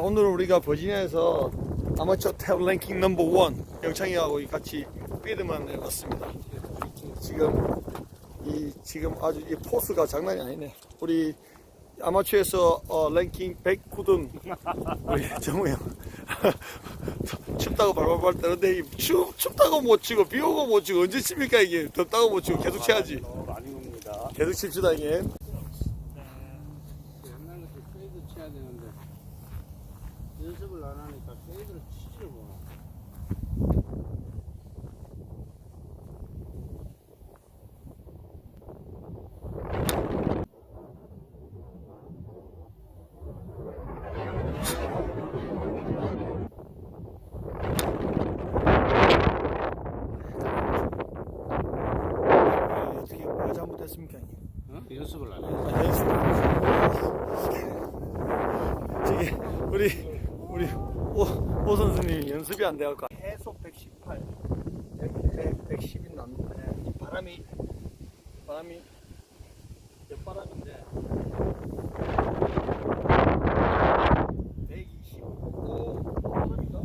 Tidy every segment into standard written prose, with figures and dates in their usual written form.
오늘은 우리가 버지니아에서 아마추어 탭 랭킹 넘버 1 영창이하고 같이 피드먼에 왔습니다. 지금 아주 이 포스가 장난이 아니네. 우리 아마추어에서 랭킹 109등 우리 정우 형 춥다고 발발발 떠는데 춥다고 못 치고 비 오고 못 치고 언제 칩니까 이게. 덥다고 못 치고 계속 쳐야지. 많이 옵니다. 계속 칩시다 이게. 옛날에 페이드 쳐야 되는데 연습을 안 하니까 페이드를 치지를 못해. 어떻게 뭐가 잘못됐습니까? 연습을 안 해. 저기 우리 오 선수님 연습이 안 돼갖고 계속 118, 110이 났는데 이 바람이 옆바람인데 125 바람인가?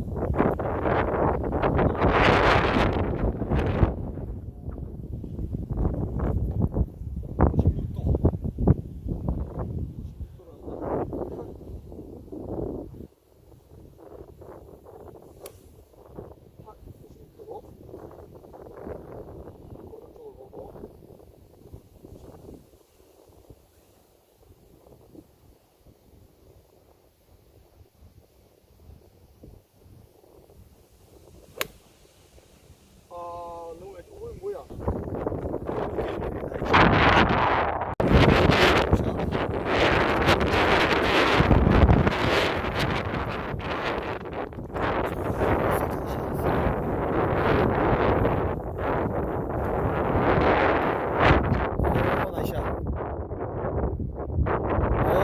뭐야?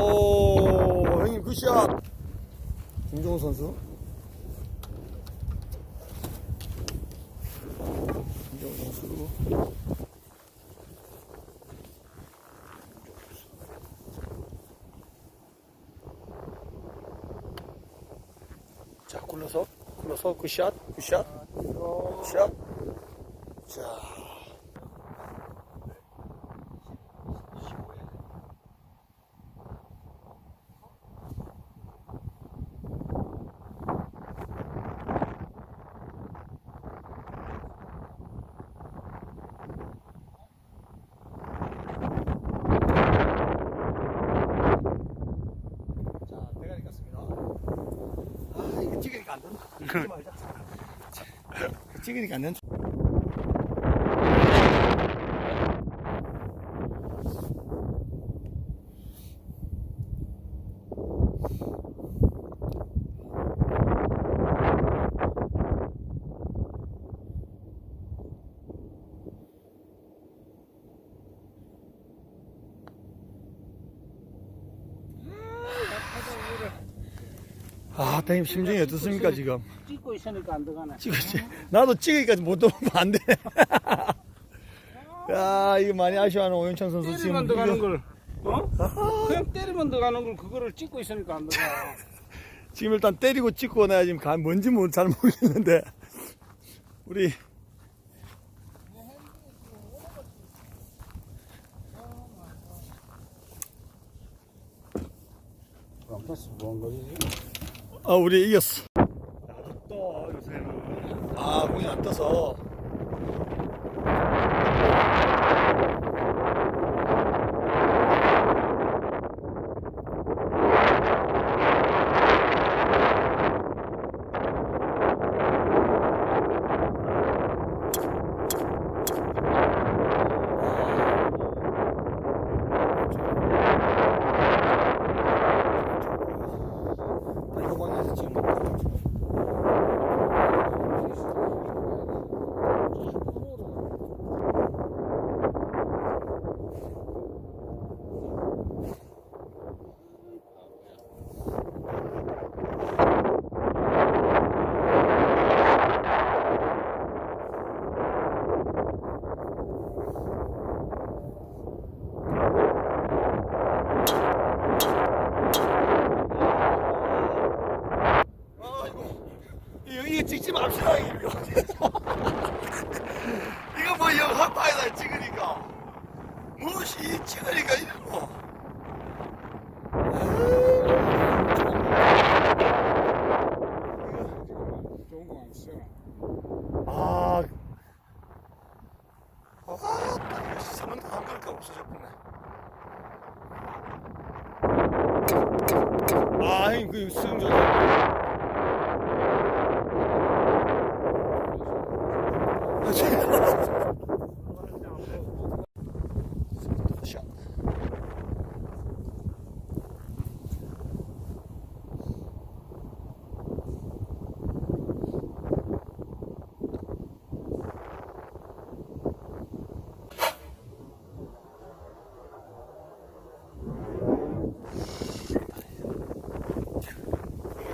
오, 형님 굿샷. 김종우 선수. 자, 굴러서 굿샷. 자. 대가리 깠습니다. 이거 찍으니까 안 된다. 찍지 말자. 찍으니까 안 된다. 형님 심정이 어떻습니까 지금? 찍고 있으니까 안 들어가네. 나도 찍으니까 못 들어오면 안 돼. 야, 이거 많이 아쉬워하는 오영찬 선수 때리면 지금 들어가는 걸, 그냥 때리면 들어가는 걸 그거를 찍고 있으니까 안 들어가. 지금 일단 때리고 찍고 내가 지금 뭔지 잘 모르겠는데 우리 랑패스 뭐한 거지? 우리 이겼어. 나도 떠 요새는. 공이 안 떠서. 이거 방에서 지금 찍지 맙시다. 이거 뭐 영화파에다 찍으니까 무엇이 찍으니까 이러고. 좋은 거 안 쓰나? 세번도 한 그릇가 없어졌구나. 형님 그 수영 좋다. 샷.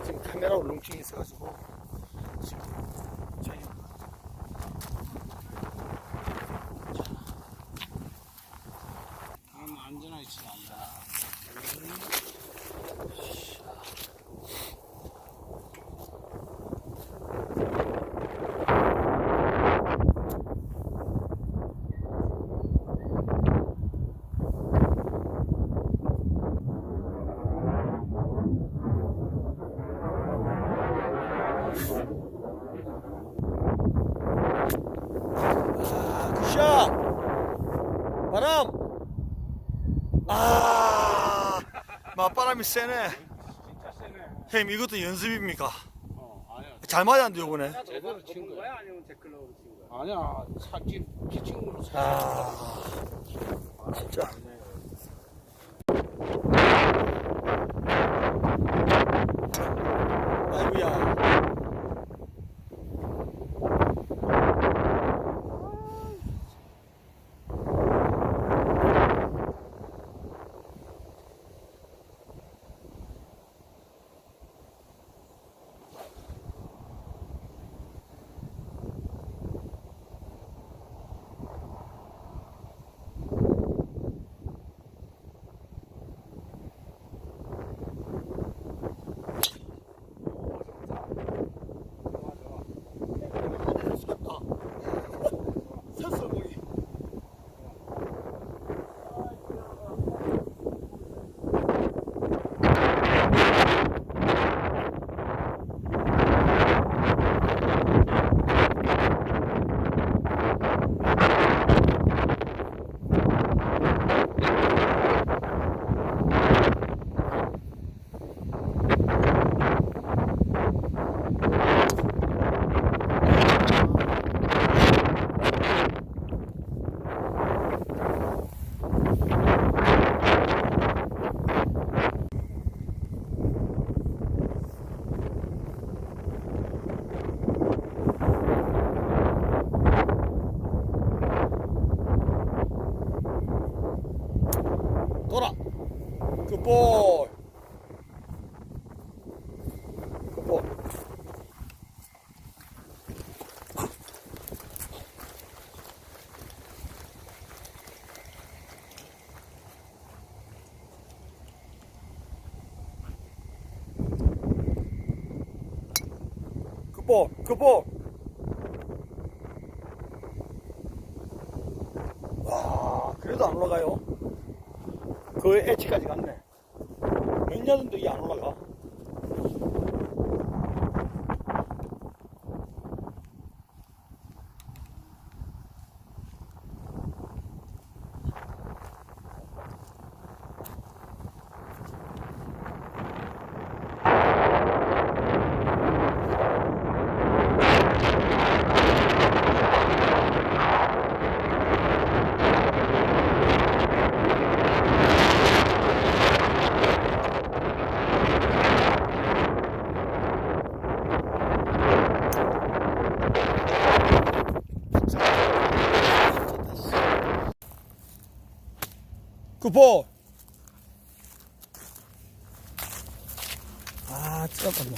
지금 카메라 울렁증이 있어가지고 지금 저희 안전하게 치면 안 되나? 굿샷! 바람! 맞바람이 세네. 진짜 세네. 형님 이것도 연습입니까? 아니야. 잘 맞았는데 요번에. 제대로 친 거야? 아니면 제클럽으로 친 거야? 아니야. 피칭으로 쳤어. 진짜. 아이고야. 돌아. 굿볼. 굿볼. 굿볼. 굿볼. 와, 그래도 안 올라가요. 그 엣지까지 갔네. 몇 년도 이게 안 올라가. 굿볼. 잠깐만.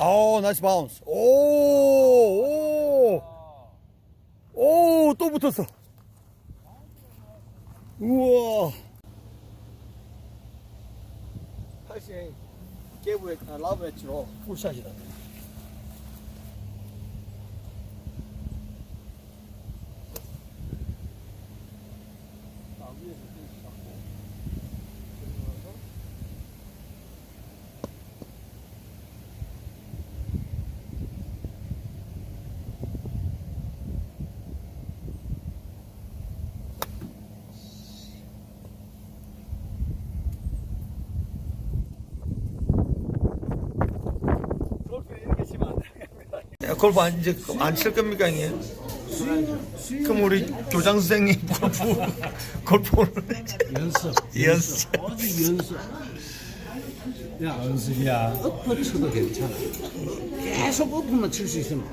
아우, 나이스 바운스. 오, 또 붙었어. 우와. 사실, 게브에, 라브 엣지로 풀샷이다. 골프 이제 안 칠 겁니까, 형님? 그럼 우리 교장 선생님 골프 오늘 연습. 어디 연습. 야, 연습이야. 엎어 쳐도 괜찮아. 계속 엎어만 칠 수 있으면